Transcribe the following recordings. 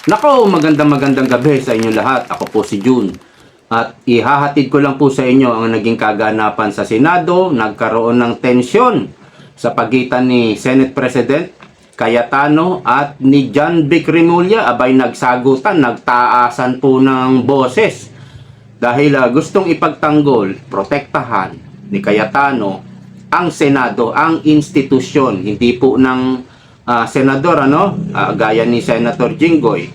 Nako, magandang gabi sa inyo lahat. Ako po si June. At ihahatid ko lang po sa inyo ang naging kaganapan sa Senado. Nagkaroon ng tensyon sa pagitan ni Senate President Cayetano at ni John Vic Remulla. Abay nagsagutan, nagtaasan po ng boses. Dahil gustong ipagtanggol, protektahan ni Cayetano ang Senado, ang institusyon, hindi po ng senador, gaya ni Senator Jinggoy.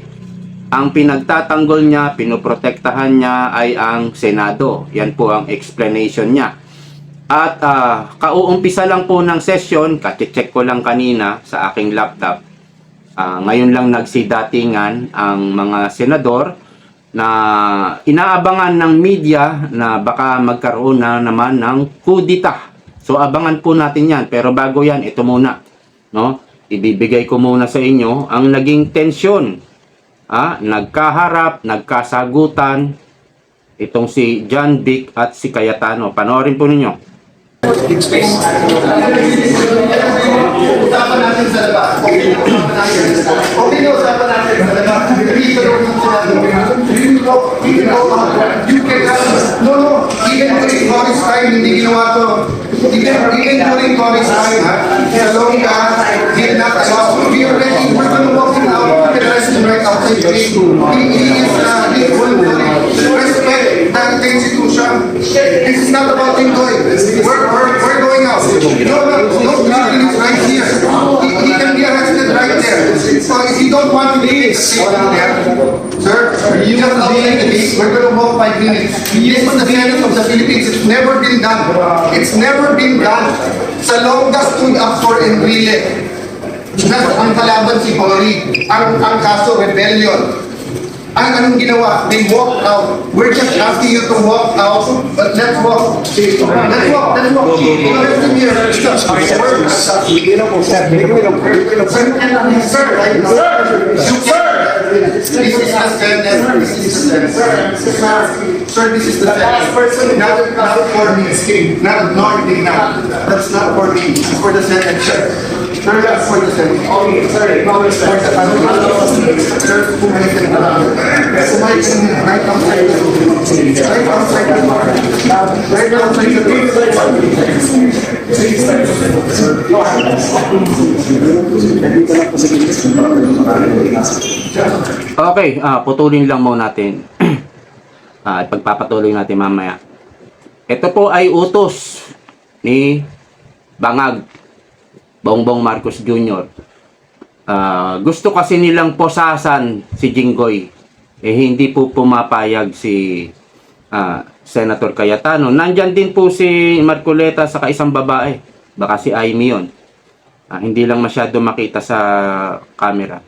Ang pinagtatanggol niya, pinoprotektahan niya ay ang Senado. Yan po ang explanation niya. At kauumpisa lang po ng session, kacheck ko lang kanina sa aking laptop. Ngayon lang nagsidatingan ang mga senador na inaabangan ng media na baka magkaroon na naman ng kudita. So abangan po natin yan. Pero bago yan, ito muna, no? Ibibigay ko muna sa inyo ang naging tensyon. Nagkaharap, nagkasagutan itong si John Vic at si Cayetano. Panoorin po ninyo. Usapan natin sa labas. Okay na usapan natin sa labas. No, even during Cory's time, hindi ginawa to. Even during Cory's time, Salonga did not allow. We already, we're going to walk him out. The rest is right outside the gate. He is voluntary. Respect the institution. This is not about him going. We're going out. No, he's right here. He can be arrested right there. So if you don't want to be there, sir, you just outside the gate. We're going to walk 5 minutes. This is the Senate of the Philippines. It's never been done. It's never been done. Salonga stood up for Enrile. Ang kalaban si Cory. Ang kaso, rebellion. Anong ginawa? They walked out. We're just asking you to walk out, but let's walk. Let's walk. Come here. This is the Senate. Sir, this is the Senate. Not for me. Not ignoring now. That's not for me. It's for the Senate, sir. Sir, that's for the Senate. Okay, sorry. No respect. Sir, right outside the bar. Right outside the Okay, putulin lang muna natin. Pagpapatuloy natin mamaya. Ito po ay utos ni Bangag Bongbong Marcos Jr. Gusto kasi nilang posasan si Jinggoy. Hindi po pumapayag si Senator Cayetano. Nandyan din po si Marcoleta sa isang babae. Baka si Amy yun. Hindi lang masyado makita sa camera.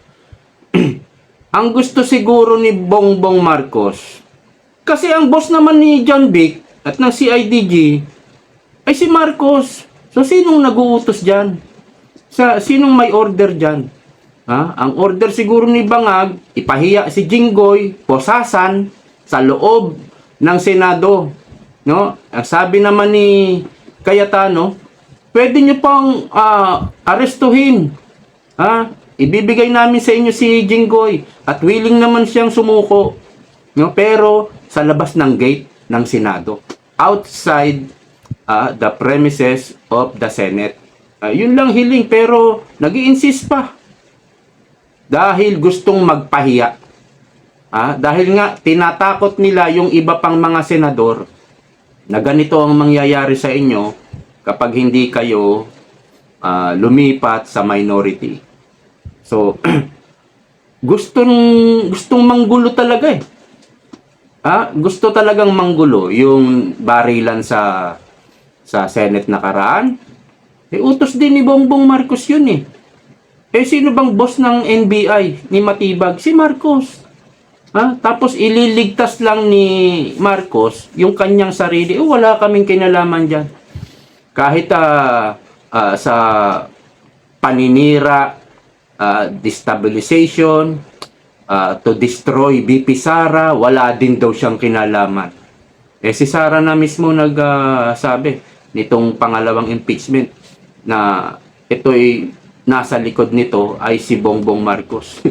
Ang gusto siguro ni Bongbong Marcos, kasi ang boss naman ni John Vic at ng CIDG ay si Marcos. So sinong nag-uutos dyan? Sinong may order dyan? Ang order siguro ni Bangag, ipahiya si Jinggoy, posasan sa loob ng Senado. No? Ang sabi naman ni Cayetano, pwede nyo pang arestuhin. Ibibigay namin sa inyo si Jinggoy at willing naman siyang sumuko. No? Pero sa labas ng gate ng Senado. Outside the premises of the Senate. Yun lang hiling, pero nag-i-insist pa. Dahil gustong magpahiya. Dahil nga, tinatakot nila yung iba pang mga senador na ganito ang mangyayari sa inyo kapag hindi kayo lumipat sa minority. So, gustong manggulo talaga eh. Gusto talagang manggulo yung barilan sa Senate nakaraan. Utos din ni Bongbong Marcos yun eh. Sino bang boss ng NBI ni Matibag? Si Marcos. Tapos ililigtas lang ni Marcos yung kanyang sarili. Wala kaming kinalaman dyan. Kahit sa paninira, destabilization, to destroy BP Sara, wala din daw siyang kinalaman. Si Sara na mismo nagsabi nitong pangalawang impeachment na ito'y nasa likod nito ay si Bongbong Marcos.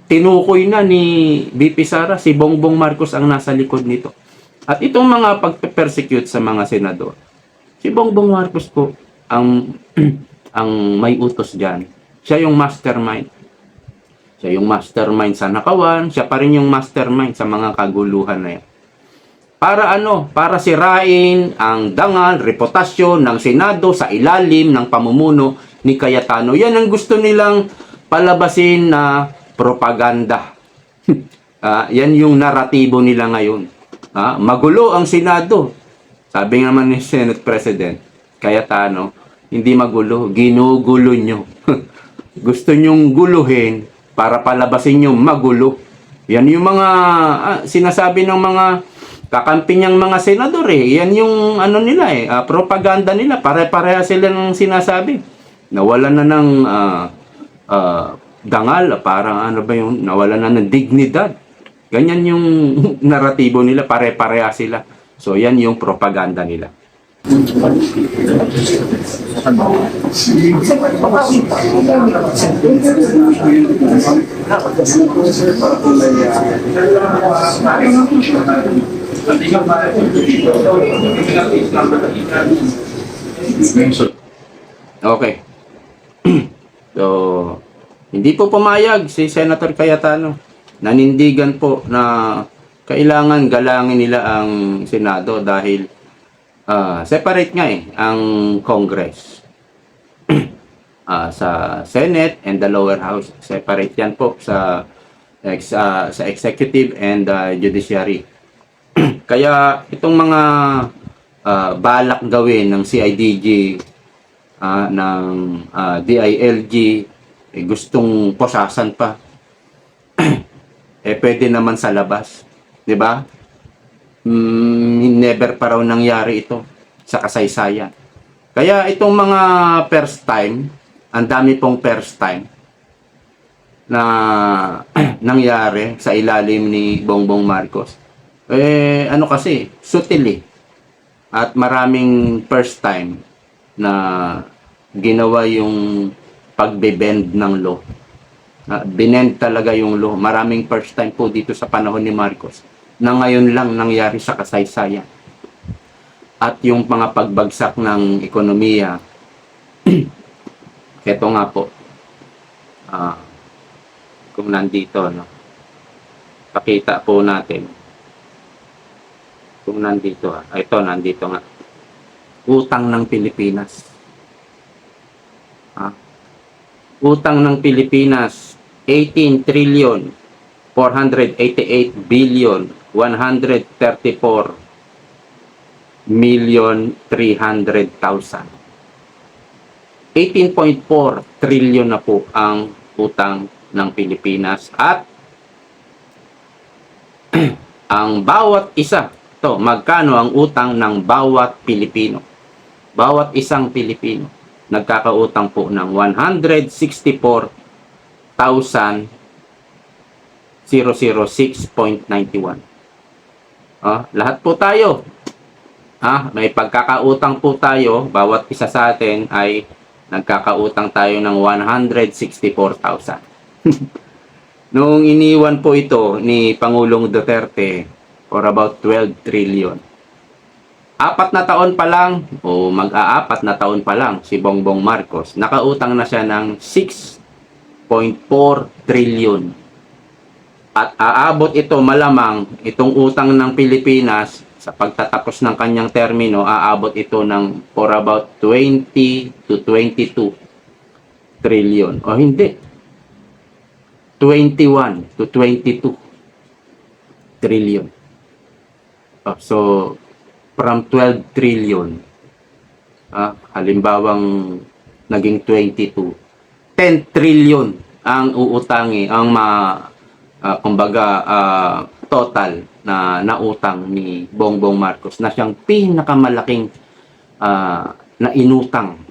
Tinukoy na ni VP Sara, si Bongbong Marcos ang nasa likod nito. At itong mga pagpe-persecute sa mga senador, si Bongbong Marcos po ang ang may utos diyan. Siya yung mastermind. Siya yung mastermind sa nakawan, siya pa rin yung mastermind sa mga kaguluhan na yan. Para ano? Para sirain ang dangal, reputasyon ng Senado sa ilalim ng pamumuno ni Cayetano. Yan ang gusto nilang palabasin na propaganda. Yan yung naratibo nila ngayon. Magulo ang Senado. Sabi naman ni Senate President Cayetano, hindi magulo, ginugulo nyo. Gusto nyong guluhin para palabasin yung magulo. Yan yung mga sinasabi ng mga kakampi niyang mga senador eh. Yan yung ano nila eh, propaganda nila. Pare-pareha sila ng sinasabi. Nawalan na ng dangal, parang ano ba yung nawalan na ng dignidad. Ganyan yung naratibo nila, pare-pareha sila. So yan yung propaganda nila. Okay. So, hindi po pumayag si Senator Cayetano. Nanindigan po na kailangan galangin nila ang Senado dahil separate nga ang Congress. Sa Senate and the lower house, separate yan po sa executive and judiciary. Kaya itong mga balak gawin ng CIDG, ng DILG, gustong posasan pa, pwede naman sa labas, di ba? Never pa raw nangyari ito sa kasaysayan. Kaya itong mga first time, ang dami pong first time na nangyari sa ilalim ni Bongbong Marcos. Ano kasi, subtly. At maraming first time na ginawa yung pagbe-bend ng law. Binend talaga yung law. Maraming first time po dito sa panahon ni Marcos na ngayon lang nangyari sa kasaysayan. At yung mga pagbagsak ng ekonomiya, eto nga po, kung nandito, no? Pakita po natin. Kung nandito, ito, nandito nga. Utang ng Pilipinas. Utang ng Pilipinas, 18 trillion, 488 billion, 134 million 300,000. 18.4 trillion na po ang utang ng Pilipinas at ang bawat isa, magkano ang utang ng bawat Pilipino? Bawat isang Pilipino nagkakautang po ng 164,006.91. Lahat po tayo. May pagkakautang po tayo, bawat isa sa atin ay nagkakautang tayo ng 164,000. Noong iniwan po ito ni Pangulong Duterte for about 12 trillion. 4 na taon pa lang, o mag-a-4 na taon pa lang si Bongbong Marcos, nakautang na siya ng 6.4 trillion. At aabot ito malamang, itong utang ng Pilipinas, sa pagtatapos ng kanyang termino, aabot ito ng for about 20 to 22 trillion. O hindi. 21 to 22 trillion. So, from 12 trillion, halimbawang naging 22, 10 trillion ang uutangi, ang total na nautang ni Bongbong Marcos na siyang pinakamalaking na inutang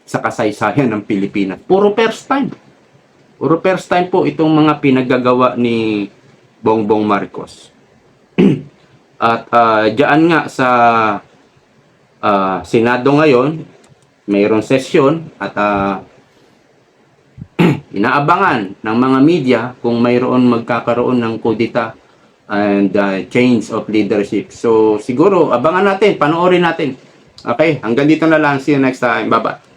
sa kasaysayan ng Pilipinas. Puro first time. Puro first time po itong mga pinaggagawa ni Bongbong Marcos. At diyan nga sa Senado ngayon, mayroong sesyon at inaabangan ng mga media kung mayroon magkakaroon ng kudita and change of leadership. So siguro abangan natin, panoorin natin. Okay, hanggang dito na lang. See you next time. Bye-bye.